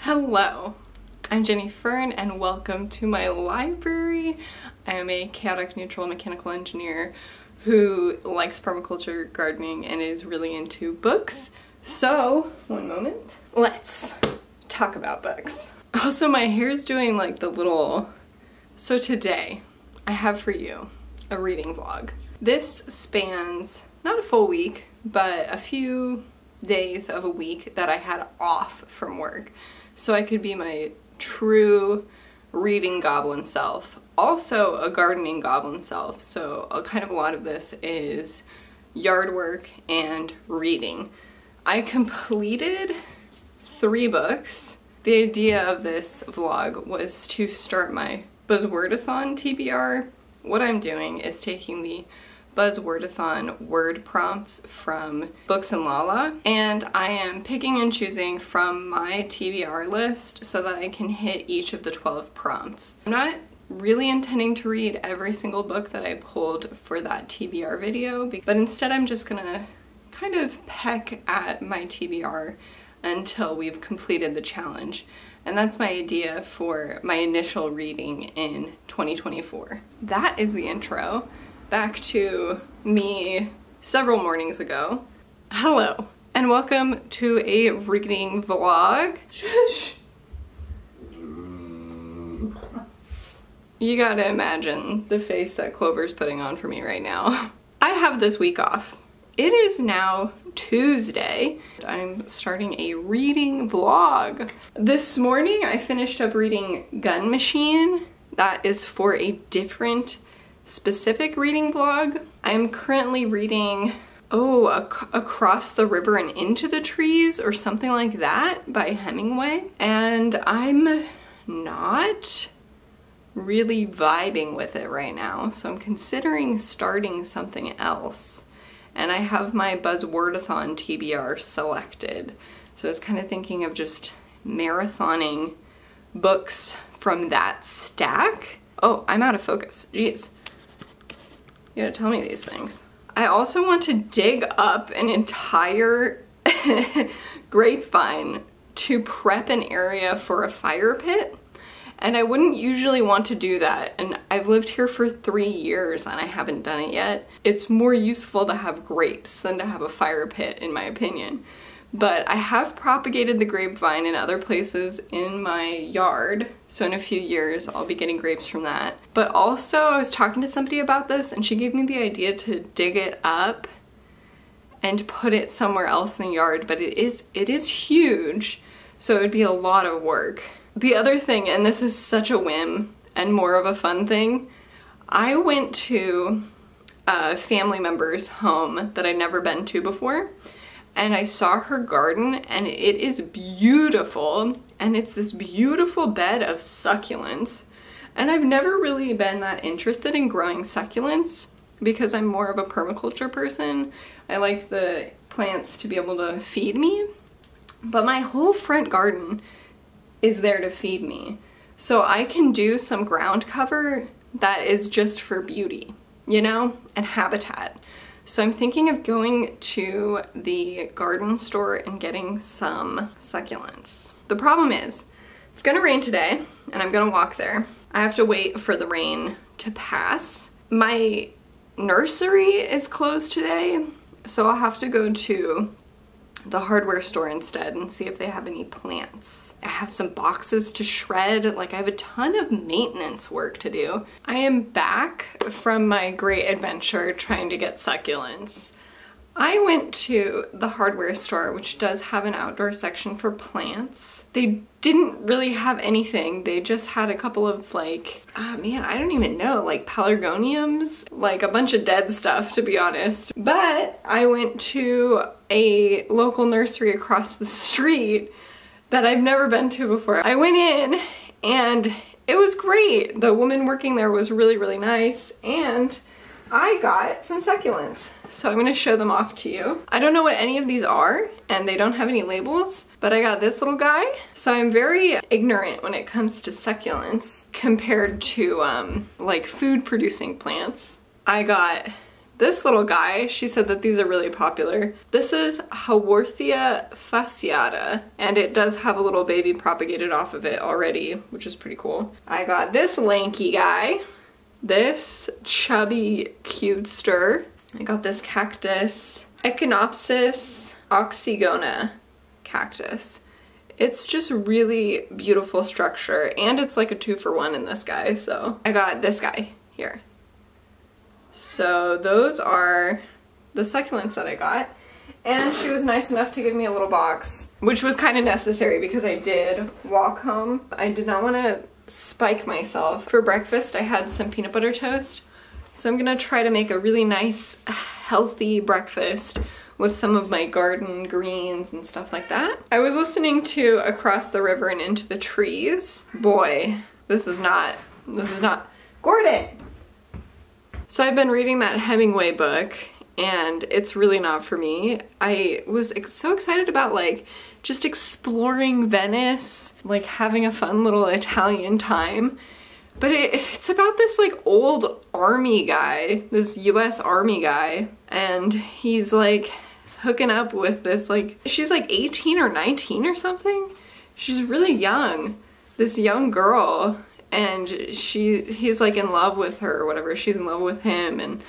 Hello, I'm Jenny Fern and welcome to my library. I am a chaotic neutral mechanical engineer who likes permaculture, gardening, and is really into books. So, one moment, let's talk about books. Also, my hair's doing like the little... So today, I have for you a reading vlog. This spans not a full week, but a few days of a week that I had off from work. So I could be my true reading goblin self. Also a gardening goblin self. So kind of a lot of this is yard work and reading. I completed 3 books. The idea of this vlog was to start my Buzzwordathon TBR. What I'm doing is taking the Buzzwordathon word prompts from Books and Lala, and I am picking and choosing from my TBR list so that I can hit each of the 12 prompts. I'm not really intending to read every single book that I pulled for that TBR video, but instead I'm just gonna kind of peck at my TBR until we've completed the challenge. And that's my idea for my initial reading in 2024. That is the intro. Back to me several mornings ago. Hello, and welcome to a reading vlog. Shush. You gotta imagine the face that Clover's putting on for me right now. I have this week off. It is now Tuesday. I'm starting a reading vlog. This morning I finished up reading Gun Machine. That is for a different specific reading vlog. I'm currently reading, Across the River and Into the Trees or something like that by Hemingway. And I'm not really vibing with it right now. So I'm considering starting something else. And I have my Buzzwordathon TBR selected. So I was kind of thinking of just marathoning books from that stack. Oh, I'm out of focus, jeez. You gotta tell me these things. I also want to dig up an entire grapevine to prep an area for a fire pit. And I wouldn't usually want to do that. And I've lived here for 3 years and I haven't done it yet. It's more useful to have grapes than to have a fire pit, in my opinion. But I have propagated the grapevine in other places in my yard. So in a few years, I'll be getting grapes from that. But also, I was talking to somebody about this and she gave me the idea to dig it up and put it somewhere else in the yard. But it is huge, so it would be a lot of work. The other thing, and this is such a whim and more of a fun thing, I went to a family member's home that I'd never been to before. And I saw her garden and it is beautiful, and it's this beautiful bed of succulents. And I've never really been that interested in growing succulents because I'm more of a permaculture person. I like the plants to be able to feed me, but my whole front garden is there to feed me. So I can do some ground cover that is just for beauty, you know, and habitat. So I'm thinking of going to the garden store and getting some succulents. The problem is, it's gonna rain today and I'm gonna walk there. I have to wait for the rain to pass. My nursery is closed today, so I'll have to go to the hardware store instead and see if they have any plants. I have some boxes to shred, like I have a ton of maintenance work to do. I am back from my great adventure trying to get succulents. I went to the hardware store, which does have an outdoor section for plants. They didn't really have anything. They just had a couple of like, man, I don't even know, like pelargoniums, like a bunch of dead stuff, to be honest. But I went to a local nursery across the street that I've never been to before. I went in and it was great. The woman working there was really, really nice, and I got some succulents. So I'm gonna show them off to you. I don't know what any of these are, and they don't have any labels, but I got this little guy. So I'm very ignorant when it comes to succulents compared to like food producing plants. I got this little guy. She said that these are really popular. This is Haworthia fasciata, and it does have a little baby propagated off of it already, which is pretty cool. I got this lanky guy, this chubby cutester. I got this cactus, Echinopsis oxygona cactus. It's just really beautiful structure, and it's like a 2-for-1 in this guy, so I got this guy here. So those are the succulents that I got, and she was nice enough to give me a little box, which was kind of necessary because I did walk home. I did not want to spike myself. For breakfast I had some peanut butter toast, so I'm gonna try to make a really nice healthy breakfast with some of my garden greens and stuff like that. I was listening to Across the River and Into the Trees. Boy, this is not, Gordon! So I've been reading that Hemingway book, and it's really not for me. I was so excited about like just exploring Venice, like having a fun little Italian time. But it's about this like old army guy, this US Army guy, and he's like hooking up with this like, she's like 18 or 19 or something. She's really young, this young girl, and he's like in love with her or whatever. She's in love with him, and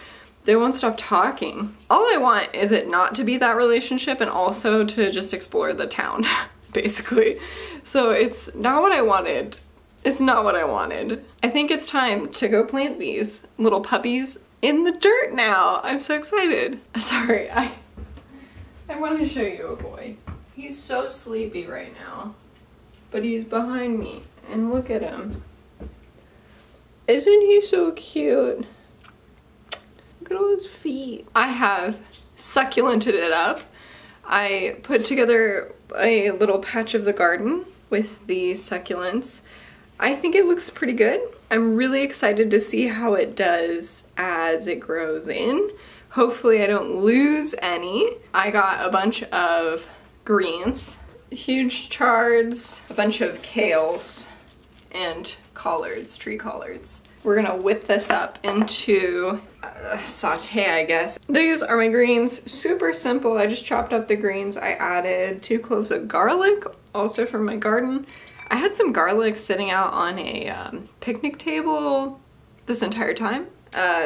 they won't stop talking. All I want is it not to be that relationship, and also to just explore the town, basically. So it's not what I wanted. It's not what I wanted. I think it's time to go plant these little puppies in the dirt now. I'm so excited. Sorry, I want to show you a boy. He's so sleepy right now, but he's behind me, and look at him. Isn't he so cute? Look at all his feet. I have succulented it up. I put together a little patch of the garden with these succulents. I think it looks pretty good. I'm really excited to see how it does as it grows in. Hopefully I don't lose any. I got a bunch of greens, huge chards, a bunch of kales, and collards, tree collards. We're gonna whip this up into saute, I guess. These are my greens, super simple. I just chopped up the greens. I added 2 cloves of garlic, also from my garden. I had some garlic sitting out on a picnic table this entire time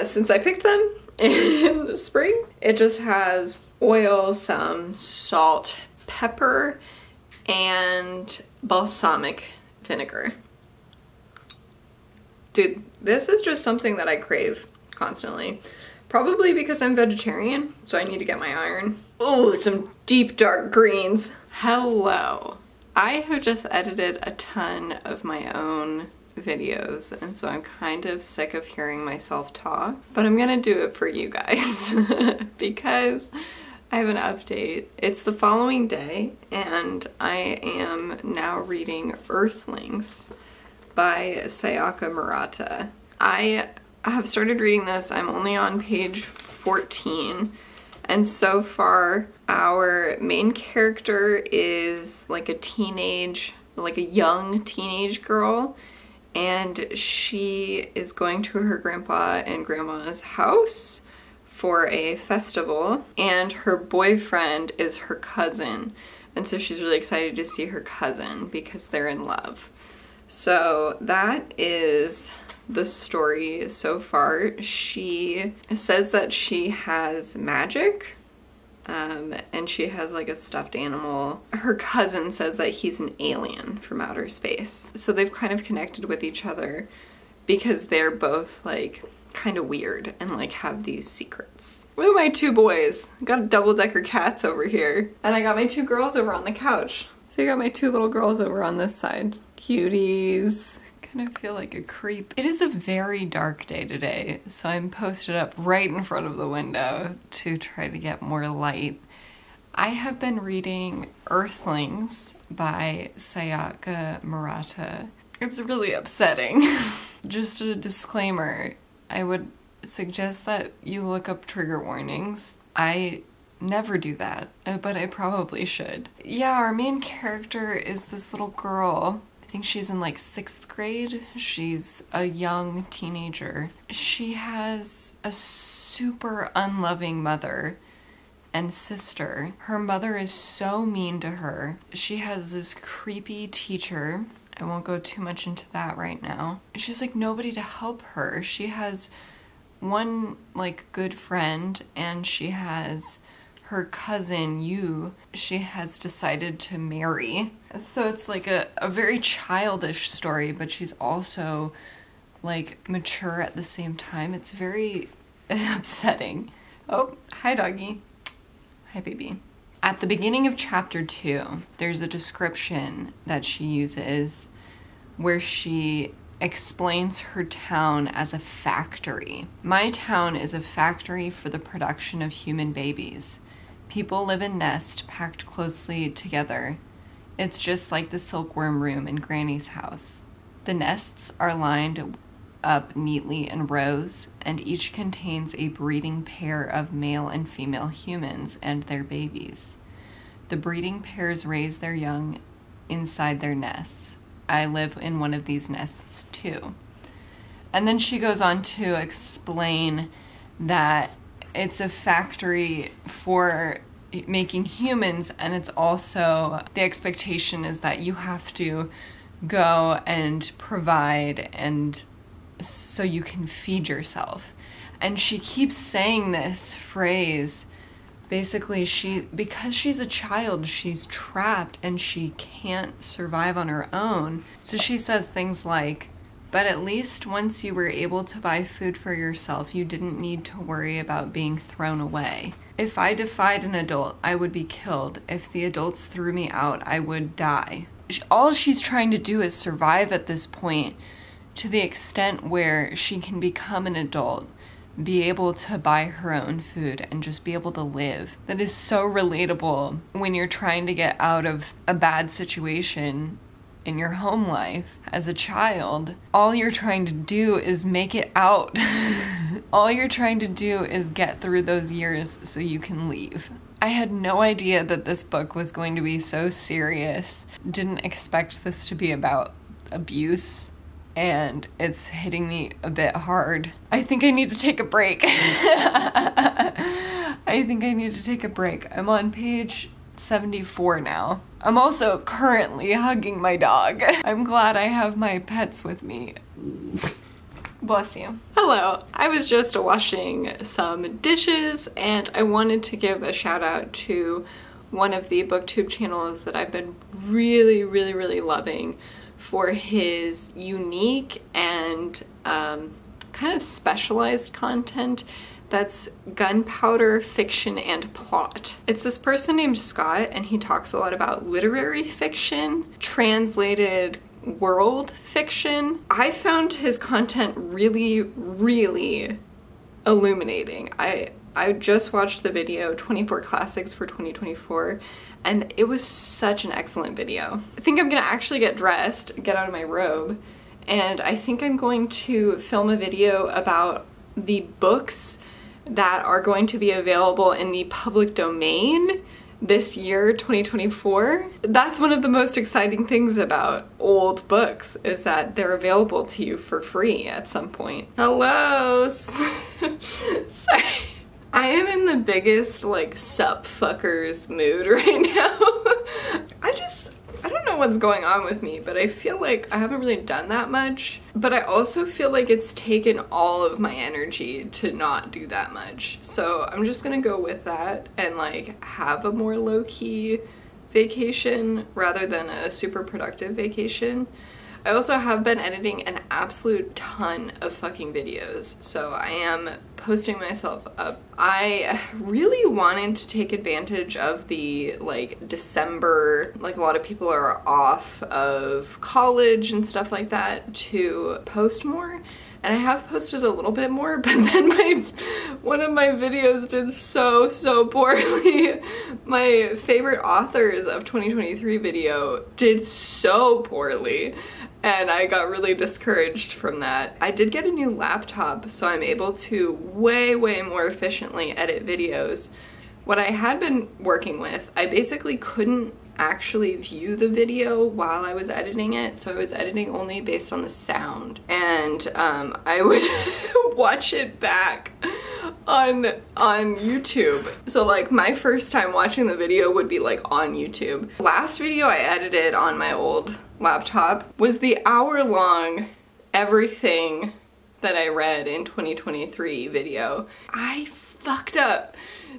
since I picked them in the spring. It just has oil, some salt, pepper, and balsamic vinegar. Dude, this is just something that I crave constantly. Probably because I'm vegetarian, so I need to get my iron. Oh, some deep dark greens. Hello. I have just edited a ton of my own videos, and so I'm kind of sick of hearing myself talk, but I'm gonna do it for you guys because I have an update. It's the following day, and I am now reading Earthlings by Sayaka Murata. I have started reading this. I'm only on page 14, and so far our main character is like a young teenage girl, and she is going to her grandpa and grandma's house for a festival, and her boyfriend is her cousin, and so she's really excited to see her cousin because they're in love. So that is the story so far. She says that she has magic, and she has like a stuffed animal. Her cousin says that he's an alien from outer space. So they've kind of connected with each other because they're both like kind of weird and like have these secrets. Look at my 2 boys. I got double-decker cats over here, and I got my 2 girls over on the couch. So I got my 2 little girls over on this side. Cuties. Kind of feel like a creep. It is a very dark day today, so I'm posted up right in front of the window to try to get more light. I have been reading Earthlings by Sayaka Murata. It's really upsetting. Just a disclaimer, I would suggest that you look up trigger warnings. I never do that, but I probably should. Yeah, our main character is this little girl. I think she's in like 6th grade. She's a young teenager. She has a super unloving mother and sister. Her mother is so mean to her. She has this creepy teacher. I won't go too much into that right now. She's like nobody to help her. She has one like good friend, and she has her cousin Yu she has decided to marry. So it's like a very childish story, but she's also like mature at the same time. It's very upsetting. Oh, hi doggy. Hi baby. At the beginning of chapter 2, there's a description that she uses where she explains her town as a factory. My town is a factory for the production of human babies. People live in nests packed closely together. It's just like the silkworm room in Granny's house. The nests are lined up neatly in rows, and each contains a breeding pair of male and female humans and their babies. The breeding pairs raise their young inside their nests. I live in one of these nests too. And then she goes on to explain that it's a factory for making humans, and it's also the expectation is that you have to go and provide and so you can feed yourself. And she keeps saying this phrase. Basically, because she's a child, she's trapped and she can't survive on her own. So she says things like, but at least once you were able to buy food for yourself, you didn't need to worry about being thrown away. If I defied an adult, I would be killed. If the adults threw me out, I would die. All she's trying to do is survive at this point, to the extent where she can become an adult, be able to buy her own food, and just be able to live. That is so relatable when you're trying to get out of a bad situation in your home life as a child. All you're trying to do is make it out. All you're trying to do is get through those years so you can leave. I had no idea that this book was going to be so serious. Didn't expect this to be about abuse, and it's hitting me a bit hard. I think I need to take a break. I think I need to take a break. I'm on page 74 now. I'm also currently hugging my dog. I'm glad I have my pets with me. Bless you. Hello. I was just washing some dishes, and I wanted to give a shout out to one of the booktube channels that I've been really loving for his unique and kind of specialized content that's gunpowder fiction and plot. It's this person named Scott, and he talks a lot about literary fiction, translated world fiction. I found his content really illuminating. I just watched the video 24 Classics for 2024, and it was such an excellent video. I think I'm gonna actually get dressed, get out of my robe, and I think I'm going to film a video about the books that are going to be available in the public domain this year, 2024. That's one of the most exciting things about old books, is that they're available to you for free at some point. Hello! Sorry. I am in the biggest, like, sup fuckers mood right now. I don't know what's going on with me, but I feel like I haven't really done that much. But I also feel like it's taken all of my energy to not do that much. So I'm just gonna go with that and like have a more low-key vacation rather than a super productive vacation. I also have been editing an absolute ton of fucking videos, so I am posting myself up. I really wanted to take advantage of the like December, like a lot of people are off of college and stuff like that, to post more. And I have posted a little bit more, but then one of my videos did so poorly. My favorite authors of 2023 video did so poorly, and I got really discouraged from that. I did get a new laptop, so I'm able to way more efficiently edit videos. What I had been working with, I basically couldn't actually view the video while I was editing it, so I was editing only based on the sound, and I would watch it back on YouTube. So like my first time watching the video would be like on YouTube. Last video I edited on my old laptop was the hour-long everything that I read in 2023 video. I fucked up.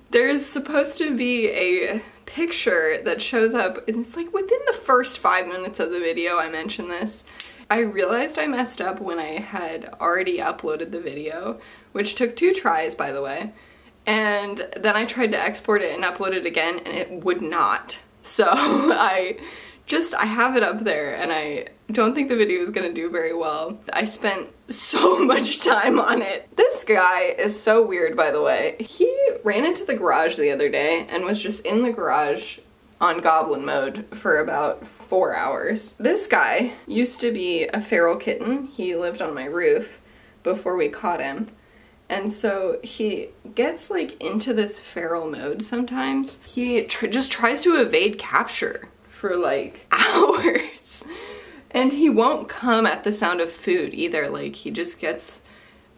There's supposed to be a picture that shows up, and it's like within the first 5 minutes of the video I mentioned this. I realized I messed up when I had already uploaded the video, which took 2 tries, by the way, and then I tried to export it and upload it again, and it would not. So I have it up there, and I don't think the video is gonna do very well. I spent so much time on it. This guy is so weird, by the way. He ran into the garage the other day and was just in the garage on goblin mode for about 4 hours. This guy used to be a feral kitten. He lived on my roof before we caught him. And so he gets like into this feral mode sometimes. He just tries to evade capture for like hours. And he won't come at the sound of food either. Like he just gets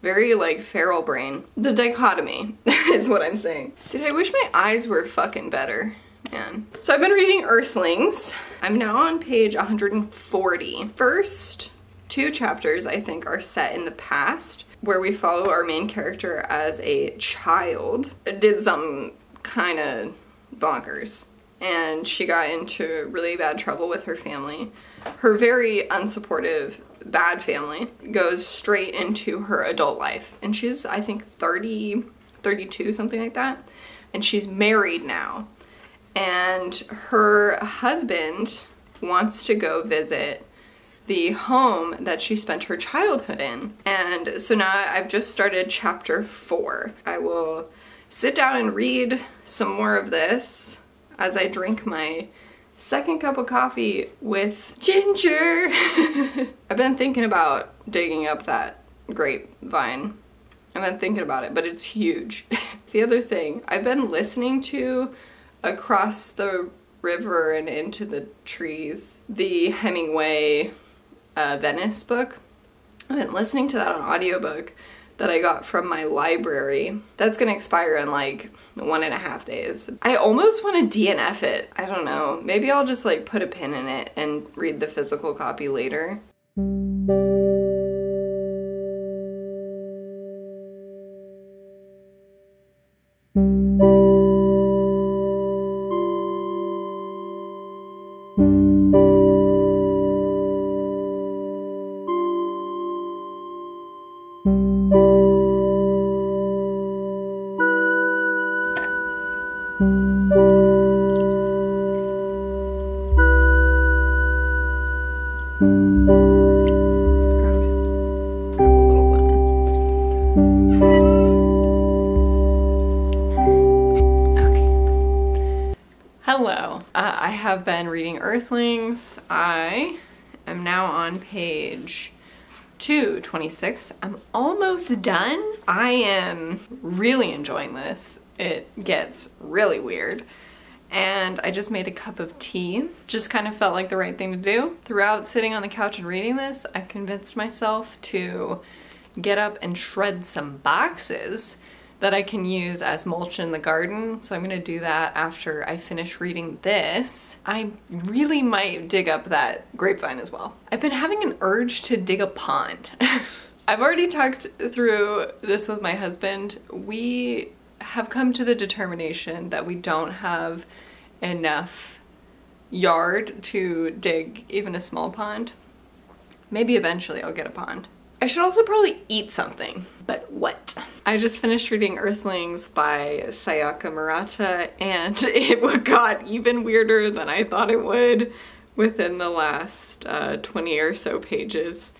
very like feral brain. The dichotomy is what I'm saying. Dude, I wish my eyes were fucking better, man. So I've been reading Earthlings. I'm now on page 140. First 2 chapters I think are set in the past, where we follow our main character as a child. Did some kind of bonkers, and she got into really bad trouble with her family. Her very unsupportive, bad family goes straight into her adult life. And she's, I think, 30, 32, something like that. And she's married now. And her husband wants to go visit the home that she spent her childhood in. And so now I've just started chapter 4. I will sit down and read some more of this as I drink my second cup of coffee with ginger. I've been thinking about digging up that grapevine. I've been thinking about it, but it's huge. It's the other thing. I've been listening to Across the River and Into the Trees, the Hemingway Venice book. I've been listening to that on audiobook that I got from my library. That's gonna expire in like 1.5 days. I almost want to DNF it. I don't know. Maybe I'll just like put a pin in it and read the physical copy later. Hello, I have been reading Earthlings. I am now on page 226. I'm almost done. I am really enjoying this. It gets really weird. And I just made a cup of tea. Just kind of felt like the right thing to do. Throughout sitting on the couch and reading this, I've convinced myself to get up and shred some boxes that I can use as mulch in the garden. So I'm gonna do that after I finish reading this. I really might dig up that grapevine as well. I've been having an urge to dig a pond. I've already talked through this with my husband. We have come to the determination that we don't have enough yard to dig even a small pond. Maybe eventually I'll get a pond. I should also probably eat something, but what? I just finished reading Earthlings by Sayaka Murata, and it got even weirder than I thought it would within the last 20 or so pages.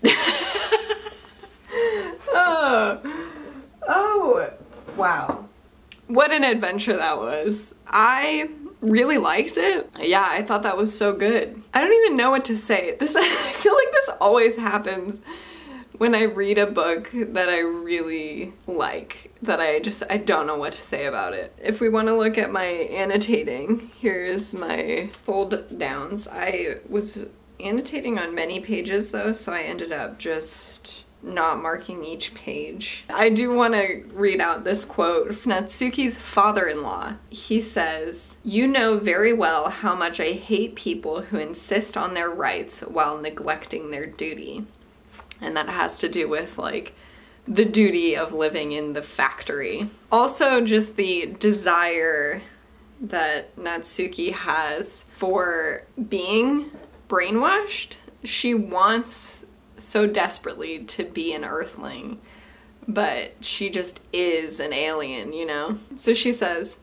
Oh, wow. What an adventure that was. I really liked it. Yeah, I thought that was so good. I don't even know what to say. I feel like this always happens when I read a book that I really like, that I don't know what to say about it. If we want to look at my annotating, here's my fold downs. I was annotating on many pages though, so I ended up just not marking each page. I do want to read out this quote from Natsuki's father-in-law. He says, "You know very well how much I hate people who insist on their rights while neglecting their duty." And that has to do with like the duty of living in the factory. Also just the desire that Natsuki has for being brainwashed. She wants so desperately to be an Earthling, but she just is an alien, you know? So she says,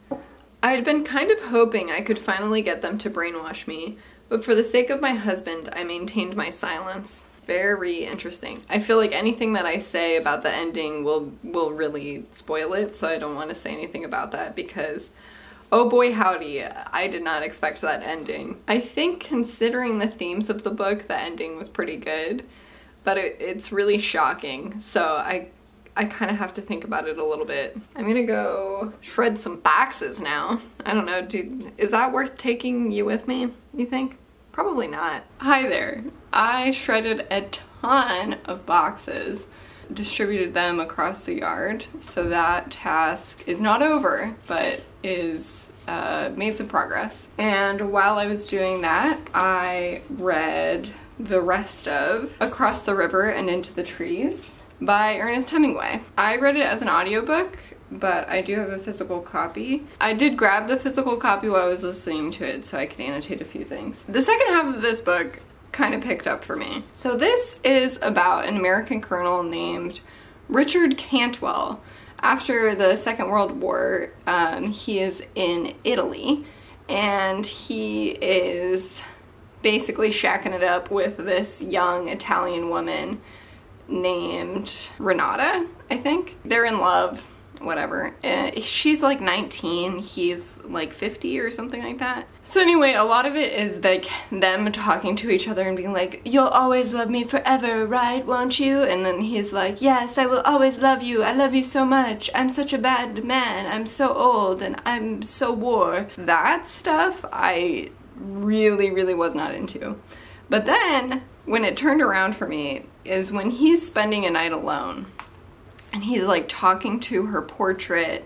"I had been kind of hoping I could finally get them to brainwash me, but for the sake of my husband, I maintained my silence." Very interesting. I feel like anything that I say about the ending will really spoil it, so I don't want to say anything about that because oh boy howdy, I did not expect that ending. I think considering the themes of the book, the ending was pretty good, but it's really shocking, so I kind of have to think about it a little bit. I'm gonna go shred some boxes now. I don't know, dude, is that worth taking you with me, you think? Probably not. Hi there. I shredded a ton of boxes, distributed them across the yard, so that task is not over, but is made some progress. And while I was doing that, I read the rest of Across the River and Into the Trees by Ernest Hemingway. I read it as an audiobook, but I do have a physical copy. I did grab the physical copy while I was listening to it so I could annotate a few things. The second half of this book kind of picked up for me. So this is about an American colonel named Richard Cantwell. After the Second World War, he is in Italy, and he is basically shacking it up with this young Italian woman named Renata, I think. They're in love, whatever. She's like 19, he's like 50 or something like that. So anyway, a lot of it is like them talking to each other and being like, "You'll always love me forever, right, won't you?" And then he's like, "Yes, I will always love you. I love you so much. I'm such a bad man. I'm so old and I'm so war." That stuff I really was not into. But then when it turned around for me is when he's spending a night alone and he's like talking to her portrait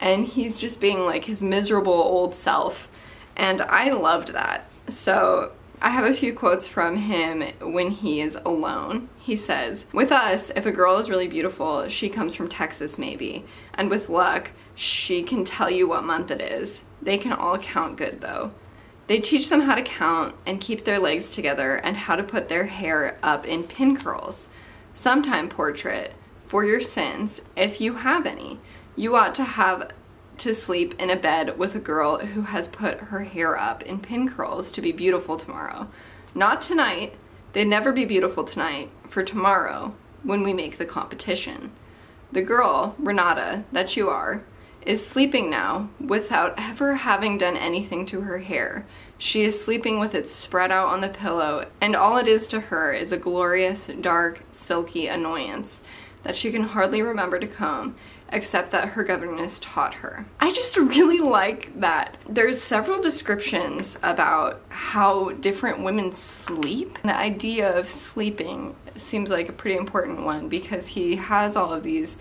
and he's just being like his miserable old self, and I loved that. So I have a few quotes from him when he is alone. He says, "With us, if a girl is really beautiful, she comes from Texas maybe, and with luck, she can tell you what month it is. They can all count good though. They teach them how to count and keep their legs together and how to put their hair up in pin curls. Sometime, portrait, for your sins, if you have any, you ought to have to sleep in a bed with a girl who has put her hair up in pin curls to be beautiful tomorrow. Not tonight, they'd never be beautiful tonight, for tomorrow, when we make the competition. The girl, Renata, that you are, is sleeping now without ever having done anything to her hair. She is sleeping with it spread out on the pillow, and all it is to her is a glorious, dark, silky annoyance that she can hardly remember to comb, except that her governess taught her." I just really like that. There's several descriptions about how different women sleep. The idea of sleeping seems like a pretty important one because he has all of these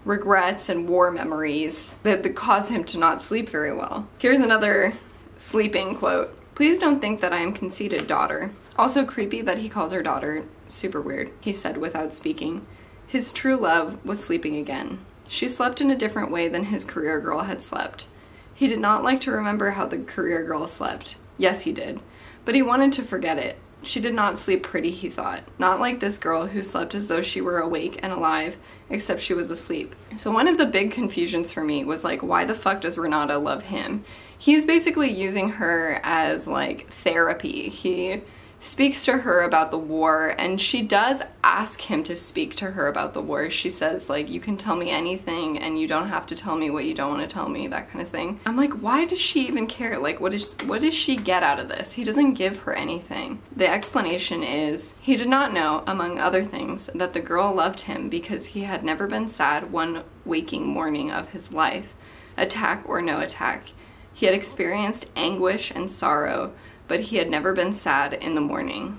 regrets and war memories that cause him to not sleep very well. Here's another sleeping quote. "Please don't think that I am conceited, daughter." Also creepy that he calls her daughter. Super weird. He said without speaking. His true love was sleeping again. She slept in a different way than his career girl had slept. He did not like to remember how the career girl slept. Yes, he did. But he wanted to forget it. She did not sleep pretty, he thought. Not like this girl who slept as though she were awake and alive, except she was asleep. So one of the big confusions for me was like, why the fuck does Renata love him? He's basically using her as like therapy. He speaks to her about the war, and she does ask him to speak to her about the war. She says, like, you can tell me anything and you don't have to tell me what you don't want to tell me, that kind of thing. I'm like, why does she even care? Like, what does she get out of this? He doesn't give her anything. The explanation is, he did not know, among other things, that the girl loved him because he had never been sad one waking morning of his life, attack or no attack. He had experienced anguish and sorrow, but he had never been sad in the morning.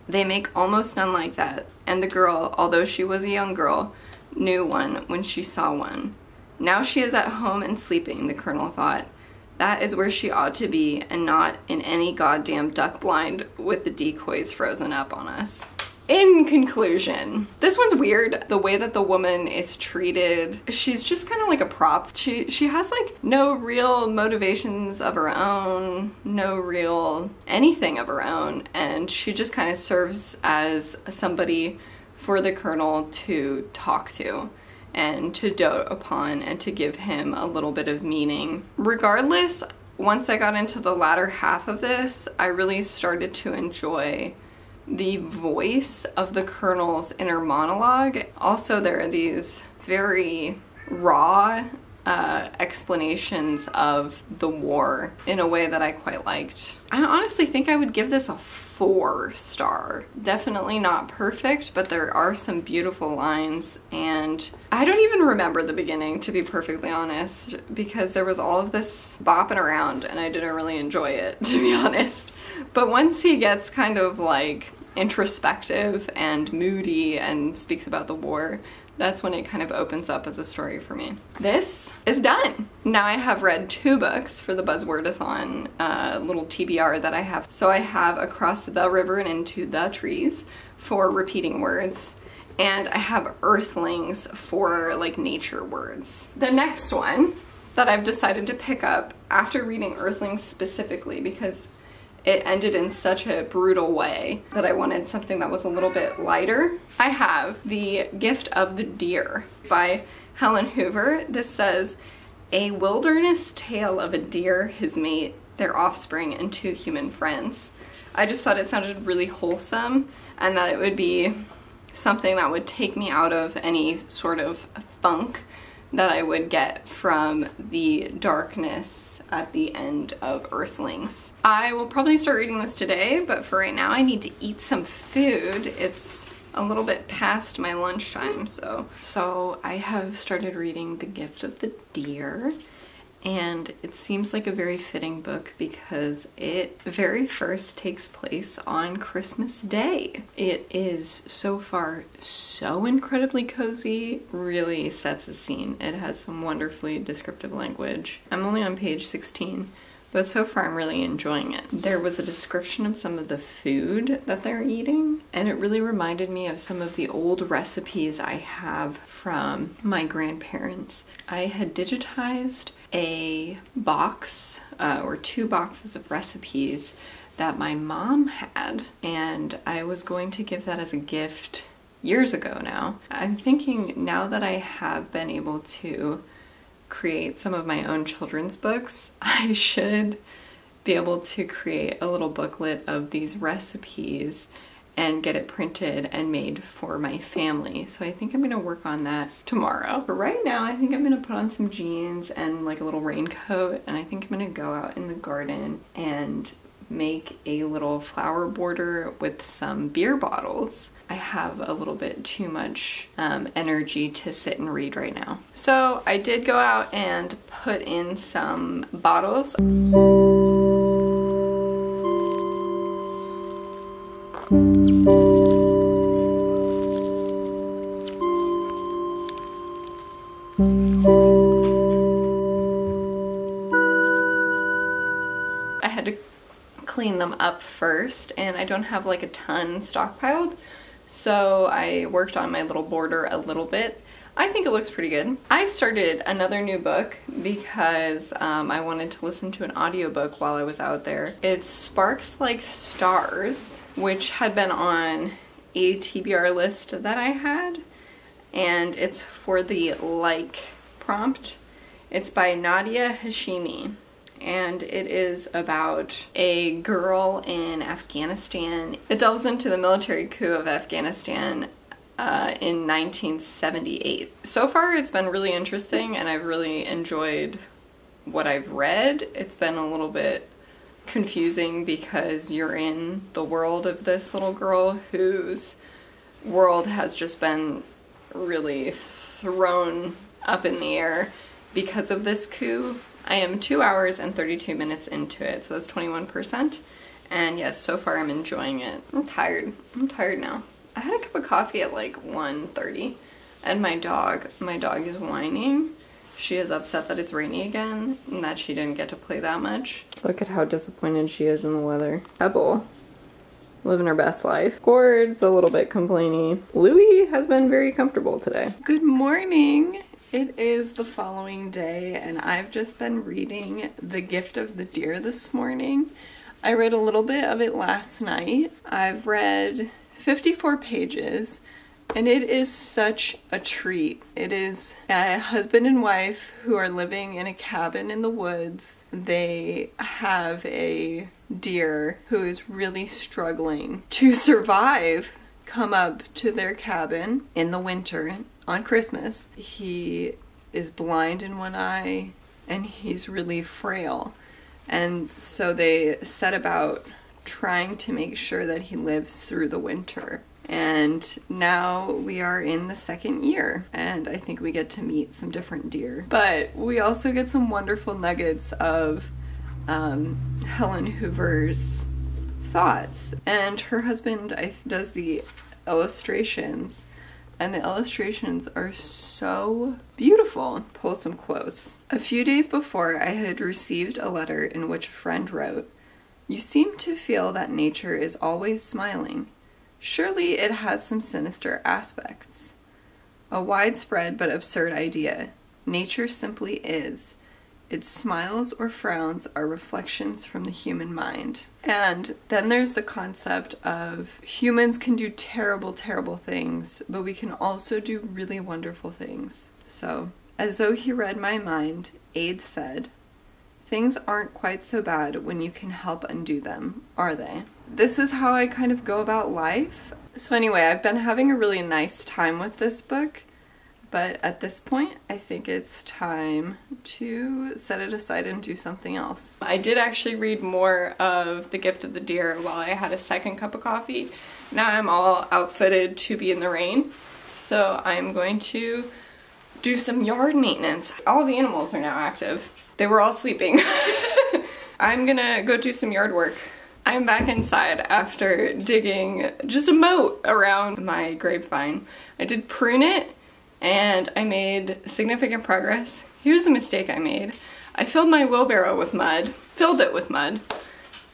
They make almost none like that, and the girl, although she was a young girl, knew one when she saw one. Now she is at home and sleeping, the colonel thought. That is where she ought to be, and not in any goddamn duck blind with the decoys frozen up on us. In conclusion, this one's weird. The way that the woman is treated, she's just kind of like a prop. She has like no real motivations of her own, no real anything of her own, and she just kind of serves as somebody for the colonel to talk to and to dote upon and to give him a little bit of meaning. Regardless, once I got into the latter half of this, I really started to enjoy the voice of the colonel's inner monologue. Also, there are these very raw explanations of the war in a way that I quite liked. I honestly think I would give this a 4-star. Definitely not perfect, but there are some beautiful lines, and I don't even remember the beginning, to be perfectly honest, because there was all of this bopping around and I didn't really enjoy it, to be honest. But once he gets kind of like introspective and moody and speaks about the war, that's when it kind of opens up as a story for me. This is done. Now I have read 2 books for the Buzzwordathon little TBR that I have. So I have Across the River and Into the Trees for repeating words, and I have Earthlings for like nature words. The next one that I've decided to pick up after reading Earthlings specifically because it ended in such a brutal way that I wanted something that was a little bit lighter. I have The Gift of the Deer by Helen Hoover. This says, a wilderness tale of a deer, his mate, their offspring, and 2 human friends. I just thought it sounded really wholesome and that it would be something that would take me out of any sort of funk that I would get from the darkness at the end of Earthlings. I will probably start reading this today, but for right now I need to eat some food. It's a little bit past my lunchtime, so I have started reading The Gift of the Deer, and it seems like a very fitting book because it very first takes place on Christmas Day. It is so far so incredibly cozy, really sets a scene. It has some wonderfully descriptive language. I'm only on page 16, but so far I'm really enjoying it. There was a description of some of the food that they're eating, and it really reminded me of some of the old recipes I have from my grandparents. I had digitized a box or 2 boxes of recipes that my mom had, and I was going to give that as a gift years ago now. I'm thinking now that I have been able to create some of my own children's books, I should be able to create a little booklet of these recipes and get it printed and made for my family. So I think I'm gonna work on that tomorrow. But right now I think I'm gonna put on some jeans and like a little raincoat, and I think I'm gonna go out in the garden and make a little flower border with some beer bottles. I have a little bit too much energy to sit and read right now. So I did go out and put in some bottles. I had to clean them up first, and I don't have like a ton stockpiled, so I worked on my little border a little bit. I think it looks pretty good. I started another new book because I wanted to listen to an audiobook while I was out there. It's Sparks Like Stars, which had been on a TBR list that I had, and it's for the like prompt. It's by Nadia Hashimi, and it is about a girl in Afghanistan. It delves into the military coup of Afghanistan in 1978. So far it's been really interesting and I've really enjoyed what I've read. It's been a little bit confusing because you're in the world of this little girl whose world has just been really thrown up in the air because of this coup. I am 2 hours and 32 minutes into it, so that's 21%. And yes, so far I'm enjoying it. I'm tired. I'm tired now. I had a cup of coffee at like 1:30, and my dog is whining. She is upset that it's rainy again and that she didn't get to play that much. Look at how disappointed she is in the weather. Pebble, living her best life. Gord's a little bit complainy. Louie has been very comfortable today. Good morning. It is the following day and I've just been reading The Gift of the Deer this morning. I read a little bit of it last night. I've read 54 pages and it is such a treat. It is a husband and wife who are living in a cabin in the woods. They have a deer who is really struggling to survive come up to their cabin in the winter on Christmas. He is blind in one eye and he's really frail. And so they set about trying to make sure that he lives through the winter. And now we are in the second year and I think we get to meet some different deer. But we also get some wonderful nuggets of Helen Hoover's thoughts. And her husband does the illustrations, and the illustrations are so beautiful. Pull some quotes. A few days before, I had received a letter in which a friend wrote, "You seem to feel that nature is always smiling. Surely it has some sinister aspects. A widespread but absurd idea. Nature simply is. Its smiles or frowns are reflections from the human mind." And then there's the concept of humans can do terrible, terrible things, but we can also do really wonderful things. So, as though he read my mind, Aide said, "Things aren't quite so bad when you can help undo them, are they?" This is how I kind of go about life. So anyway, I've been having a really nice time with this book. But at this point, I think it's time to set it aside and do something else. I did actually read more of The Gift of the Deer while I had a second cup of coffee. Now I'm all outfitted to be in the rain. So I'm going to do some yard maintenance. All the animals are now active. They were all sleeping. I'm gonna go do some yard work. I'm back inside after digging just a moat around my grapevine. I did prune it, and I made significant progress. Here's the mistake I made. I filled my wheelbarrow with mud,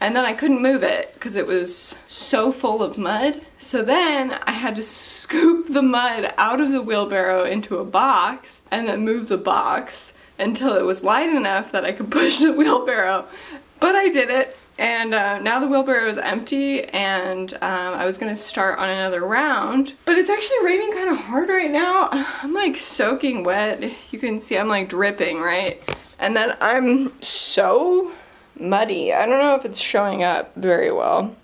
and then I couldn't move it because it was so full of mud. So then I had to scoop the mud out of the wheelbarrow into a box and then move the box until it was light enough that I could push the wheelbarrow. But I did it. And now the wheelbarrow is empty, and I was gonna start on another round, but it's actually raining kind of hard right now. I'm like soaking wet. You can see I'm like dripping, right? And then I'm so muddy. I don't know if it's showing up very well,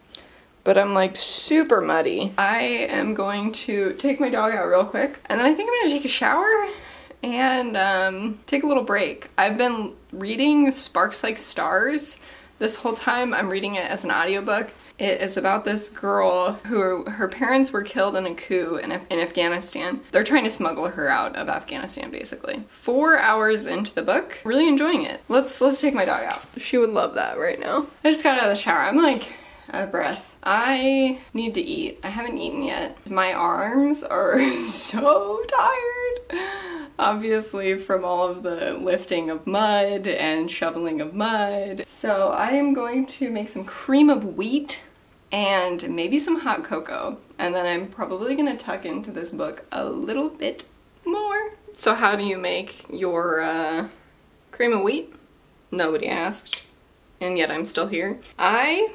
but I'm like super muddy. I am going to take my dog out real quick, and then I think I'm gonna take a shower and take a little break. I've been reading Sparks Like Stars. This whole time I'm reading it as an audiobook. It is about this girl who her parents were killed in a coup in Afghanistan. They're trying to smuggle her out of Afghanistan, basically. 4 hours into the book, really enjoying it. Let's take my dog out. She would love that right now. I just got out of the shower. I'm like out of breath. I need to eat. I haven't eaten yet. My arms are so tired. Obviously from all of the lifting of mud and shoveling of mud. So I am going to make some cream of wheat and maybe some hot cocoa. And then I'm probably gonna tuck into this book a little bit more. So how do you make your cream of wheat? Nobody asked. And yet I'm still here. I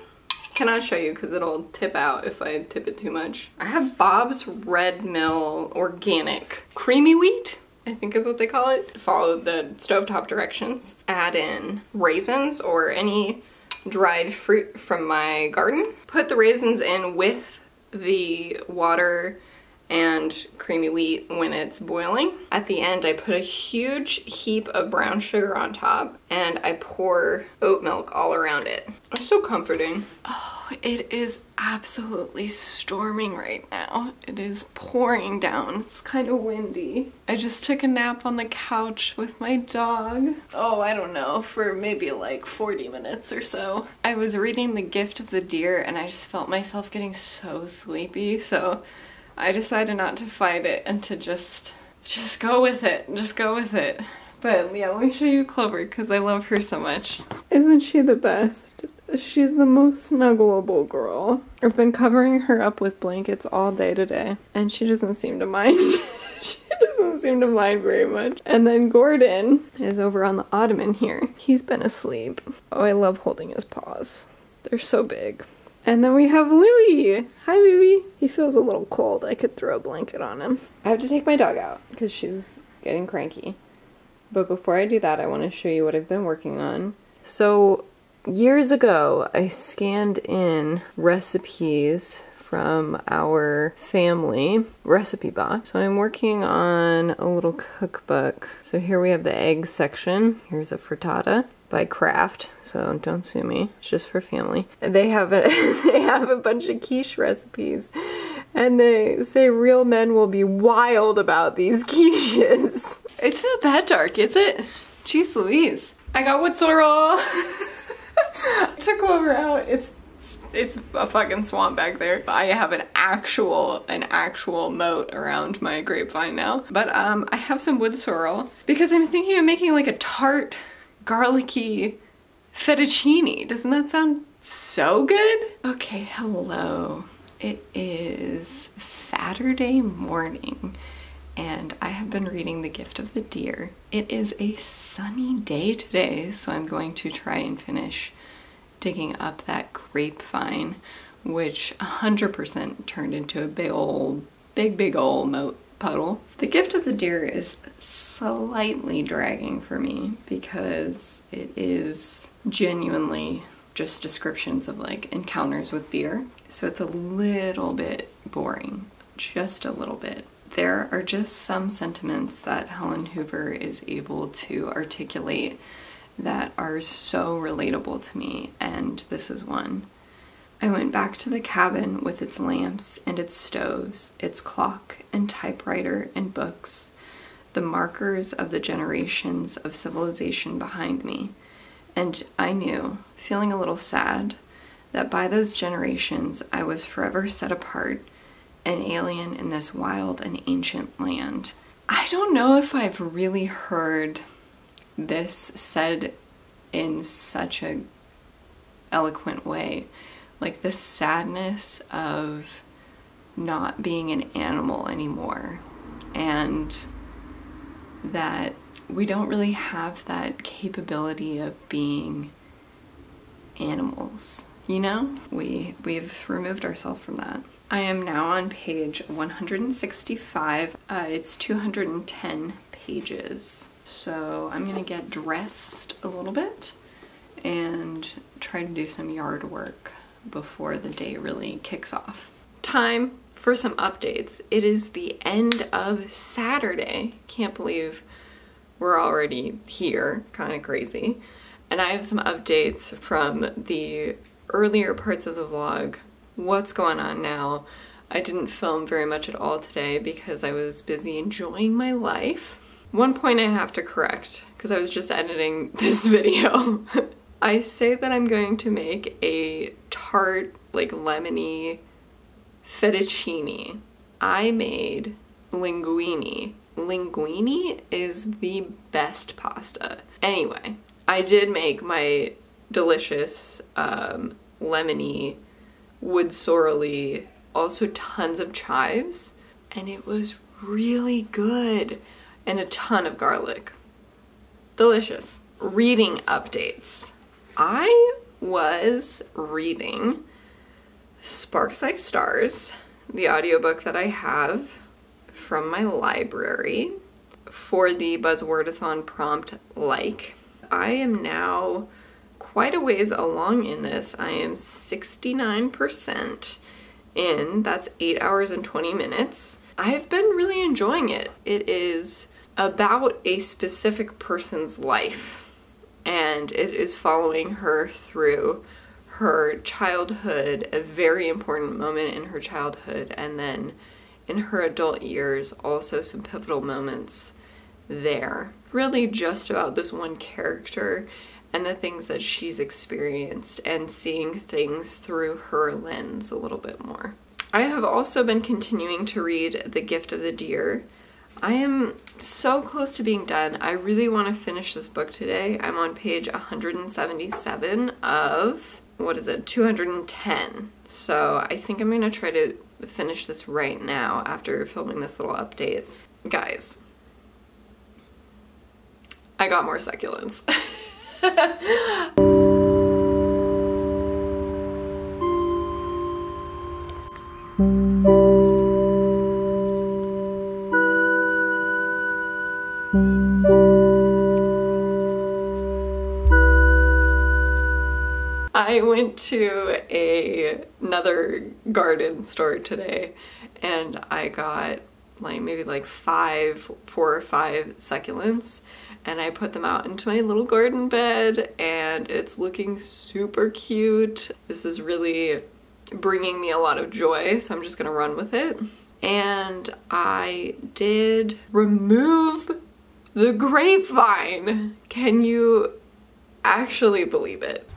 cannot show you because it'll tip out if I tip it too much. I have Bob's Red Mill organic creamy wheat. I think is what they call it. Follow the stovetop directions. Add in raisins or any dried fruit from my garden. Put the raisins in with the water and creamy wheat when it's boiling. At the end, I put a huge heap of brown sugar on top and I pour oat milk all around it. It's so comforting. Oh, it is absolutely storming right now. It is pouring down. It's kind of windy. I just took a nap on the couch with my dog. Oh, I don't know, for maybe like 40 minutes or so. I was reading The Gift of the Deer and I just felt myself getting so sleepy, so I decided not to fight it and to just go with it. Just go with it. But yeah, let me show you Clover because I love her so much. Isn't she the best? She's the most snuggleable girl. I've been covering her up with blankets all day today and she doesn't seem to mind. She doesn't seem to mind very much. And then Gordon is over on the ottoman here. He's been asleep. Oh, I love holding his paws. They're so big. And then we have Louie. Hi, Louie. He feels a little cold. I could throw a blanket on him. I have to take my dog out because she's getting cranky. But before I do that, I want to show you what I've been working on. So years ago, I scanned in recipes from our family recipe box. So I'm working on a little cookbook. So here we have the egg section. Here's a frittata by Kraft, so don't sue me. It's just for family. They have a bunch of quiche recipes, and they say real men will be wild about these quiches. It's not that dark, is it? Jeez Louise. I got wood sorrel. I took Clover out. It's a fucking swamp back there. I have an actual moat around my grapevine now. But I have some wood sorrel because I'm thinking of making like a tart, garlicky fettuccine. Doesn't that sound so good? Okay, hello. It is Saturday morning and I have been reading The Gift of the Deer. It is a sunny day today, so I'm going to try and finish digging up that grapevine, which 100% turned into a big old moat puddle. The Gift of the Deer is slightly dragging for me because it is genuinely just descriptions of like encounters with deer. So it's a little bit boring, just a little bit. There are just some sentiments that Helen Hoover is able to articulate that are so relatable to me, and this is one. I went back to the cabin with its lamps and its stoves, its clock and typewriter and books, the markers of the generations of civilization behind me, and I knew, feeling a little sad, that by those generations I was forever set apart, an alien in this wild and ancient land. I don't know if I've really heard this said in such a eloquent way. Like the sadness of not being an animal anymore, and that we don't really have that capability of being animals, you know? We've removed ourselves from that. I am now on page 165. It's 210 pages. So I'm gonna get dressed a little bit and try to do some yard work before the day really kicks off. Time for some updates. It is the end of Saturday. Can't believe we're already here, kind of crazy. And I have some updates from the earlier parts of the vlog. What's going on now? I didn't film very much at all today because I was busy enjoying my life. One point I have to correct, because I was just editing this video. I say that I'm going to make a tart, like lemony fettuccine. I made linguine. Linguine is the best pasta. Anyway, I did make my delicious lemony, wood sorrel-y, also tons of chives, and it was really good. And a ton of garlic. Delicious. Reading updates. I was reading Sparks Like Stars, the audiobook that I have from my library, for the Buzzwordathon prompt like. I am now quite a ways along in this. I am 69% in. That's 8 hours and 20 minutes. I've been really enjoying it. It is about a specific person's life, and it is following her through her childhood, a very important moment in her childhood, and then in her adult years, also some pivotal moments there. Really just about this one character and the things that she's experienced and seeing things through her lens a little bit more. I have also been continuing to read The Gift of the Deer. I am so close to being done. I really want to finish this book today. I'm on page 177 of, 210. So I think I'm going to try to finish this right now after filming this little update. Guys, I got more succulents. I went to another garden store today and I got maybe 4 or 5 succulents, and I put them out into my little garden bed and it's looking super cute. This is really bringing me a lot of joy, so I'm just gonna run with it. And I did remove the grapevine. Can you actually believe it?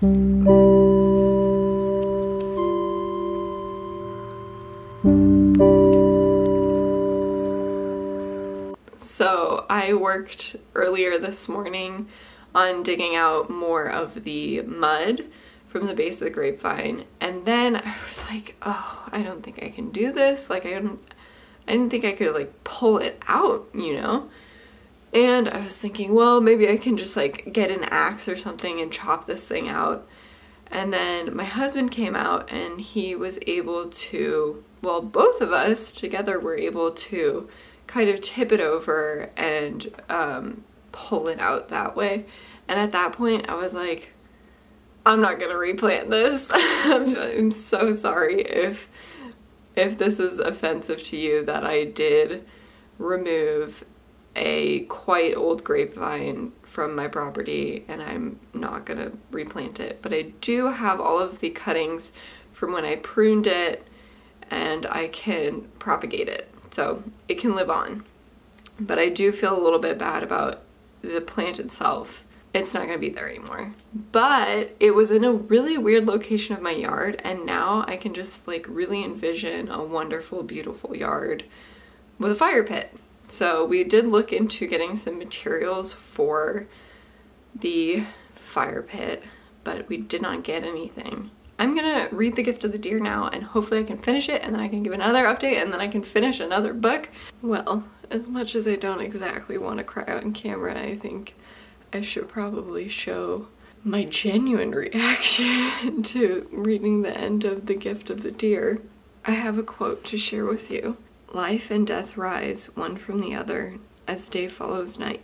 So I worked earlier this morning on digging out more of the mud from the base of the grapevine, and then I was like, oh, I don't think I can do this. I didn't think I could pull it out, you know? And I was thinking, well, maybe I can just get an axe or something and chop this thing out. And then my husband came out and he was able to, well, both of us together were able to kind of tip it over and pull it out that way. And at that point I was like, I'm not gonna replant this. I'm so sorry if this is offensive to you that I did remove a quite old grapevine from my property, and I'm not gonna replant it. But I do have all of the cuttings from when I pruned it, and I can propagate it, so it can live on. But I do feel a little bit bad about the plant itself. It's not gonna be there anymore. But it was in a really weird location of my yard, and now I can just really envision a wonderful, beautiful yard with a fire pit. So we did look into getting some materials for the fire pit, but we did not get anything. I'm gonna read The Gift of the Deer now, and hopefully I can finish it, and then I can give another update, and then I can finish another book. Well, as much as I don't exactly want to cry on camera, I think I should probably show my genuine reaction to reading the end of The Gift of the Deer. I have a quote to share with you. Life and death rise one from the other as day follows night.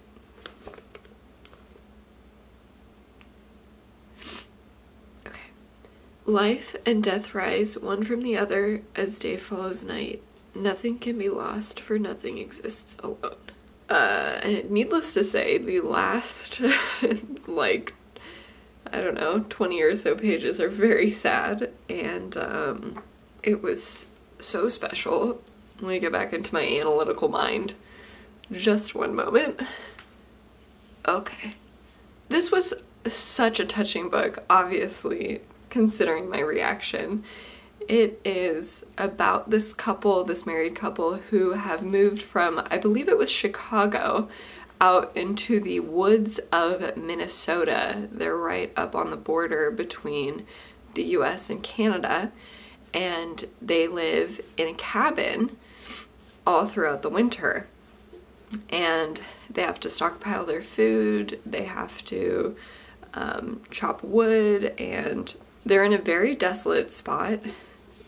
Okay. Life and death rise one from the other as day follows night. Nothing can be lost, for nothing exists alone. And needless to say, the last, I don't know, 20 or so pages are very sad, and it was so special. Let me get back into my analytical mind. Just one moment. Okay. This was such a touching book, obviously, considering my reaction. It is about this couple, this married couple, who have moved from, I believe it was Chicago, out into the woods of Minnesota. They're right up on the border between the US and Canada, and they live in a cabin all throughout the winter. And they have to stockpile their food, they have to chop wood, and they're in a very desolate spot.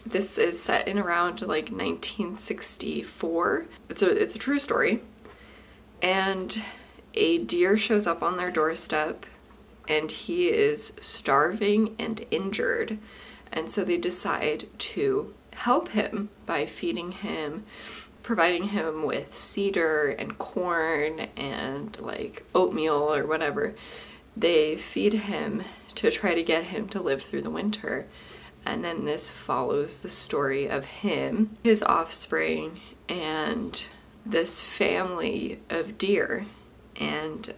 This is set in around 1964. It's a true story. and a deer shows up on their doorstep and he is starving and injured, and so they decide to help him by feeding him, providing him with cedar and corn and like oatmeal or whatever. They feed him to try to get him to live through the winter. And then this follows the story of him, his offspring, and this family of deer. And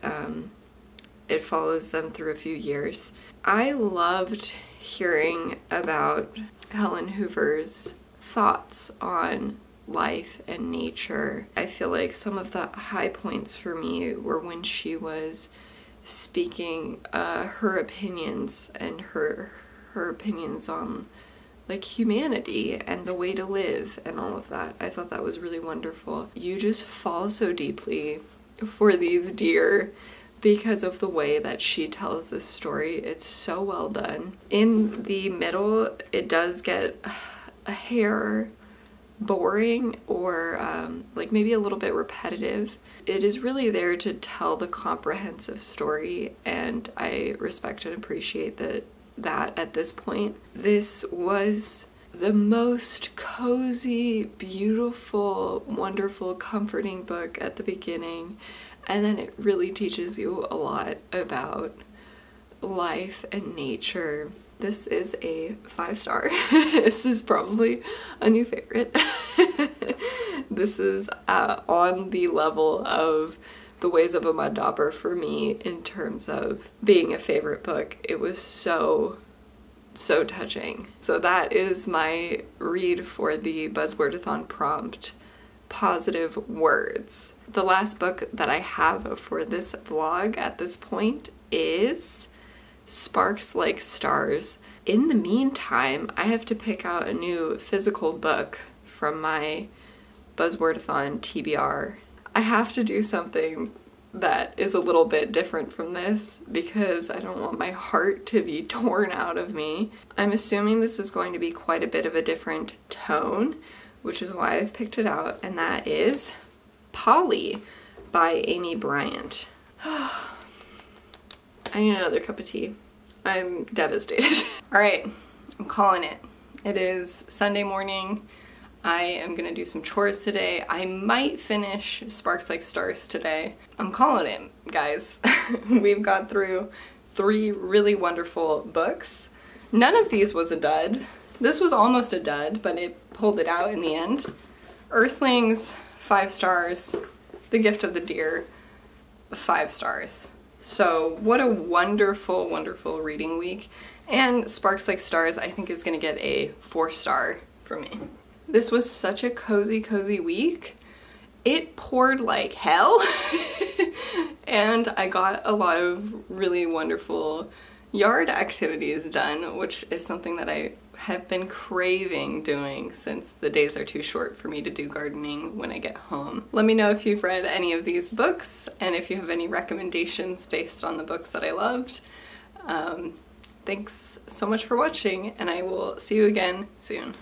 it follows them through a few years. I loved hearing about Helen Hoover's thoughts on life and nature. I feel like some of the high points for me were when she was speaking her opinions and her opinions on like humanity and the way to live and all of that. I thought that was really wonderful. You just fall so deeply for these deer because of the way that she tells this story. It's so well done. In the middle, it does get a hair boring or like maybe a little bit repetitive. It is really there to tell the comprehensive story, and I respect and appreciate that at this point. This was the most cozy, beautiful, wonderful, comforting book at the beginning, and then it really teaches you a lot about life and nature. This is a 5-star. This is probably a new favorite. This is on the level of The Ways of a Mud Dauber for me in terms of being a favorite book. It was so touching. So that is my read for the Buzzwordathon prompt, positive words. The last book that I have for this vlog at this point is Sparks Like Stars. In the meantime, I have to pick out a new physical book from my Buzzwordathon TBR. I have to do something that is a little bit different from this because I don't want my heart to be torn out of me. I'm assuming this is going to be quite a bit of a different tone, which is why I've picked it out, and that is Polly by Amy Bryant. I need another cup of tea. I'm devastated. All right, I'm calling it. It is Sunday morning. I am gonna do some chores today. I might finish Sparks Like Stars today. I'm calling it, guys. We've got through 3 really wonderful books. None of these was a dud. This was almost a dud, but it pulled it out in the end. Earthlings, 5 stars. The Gift of the Deer, 5 stars. So what a wonderful, wonderful reading week. And Sparks Like Stars, I think, is gonna get a 4-star for me. This was such a cozy, cozy week. It poured like hell. And I got a lot of really wonderful yard activities done, which is something that I have been craving doing since the days are too short for me to do gardening when I get home. Let me know if you've read any of these books and if you have any recommendations based on the books that I loved. Thanks so much for watching, and I will see you again soon.